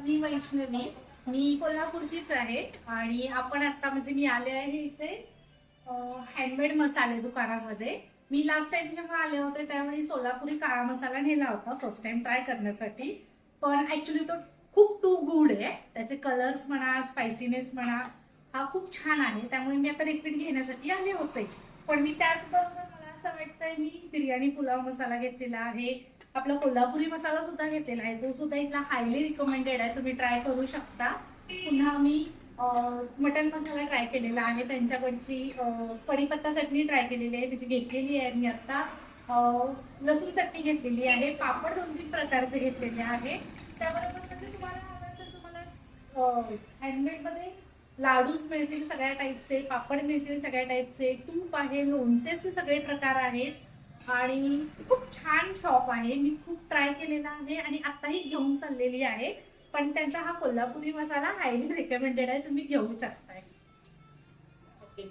मी वैष्णवी, मी कोल्हापूरचीच आहे आणि आपण आता म्हणजे मी आले आहे इथे हँडमेड मसाले दुकानामध्ये. मी लास्ट टाइम जेव्हा आले होते त्यावेळी सोलापुरी काळा मसाला नेला होता फर्स्ट टाइम ट्राय करण्यासाठी. पण ऍक्च्युली तो खूप टू गुड आहे. त्याचे कलर्स म्हणा, स्पायसीनेस म्हणा, हा खूप छान आहे. त्यामुळे मी आता रिपीट घेण्यासाठी आले होते. पण मी त्याचबरोबर मला असं वाटतंय मी बिर्याणी पुलाव मसाला घेतलेला आहे, आपला कोल्हापुरी मसाला सुद्धा घेतलेला आहे. तो सुद्धा इथला हायली रिकमेंडेड आहे, तुम्ही ट्राय करू शकता. पुन्हा मी मटन मसाला ट्राय केलेला आहे, त्यांच्याकडची कढीपत्ता चटणी ट्राय केलेली आहे, म्हणजे घेतलेली आहे मी आता. लसूण चटणी घेतलेली आहे, पापड 2-3 प्रकारचे घेतलेले आहे. त्याबरोबर म्हणजे तुम्हाला हवं तर तुम्हाला हँडमेड मध्ये लाडूच मिळतील सगळ्या टाईपचे, पापड मिळतील सगळ्या टाईपचे, तूप आहे, लोणचेचे सगळे प्रकार आहेत आणि खूप छान शॉप आहे. मी खूप ट्राय केलेला आहे आणि आताही घेऊन चाललेली आहे. पण त्यांचा हा कोल्हापुरी मसाला हायली रिकमेंडेड आहे, तुम्ही घेऊ शकताय. ओके,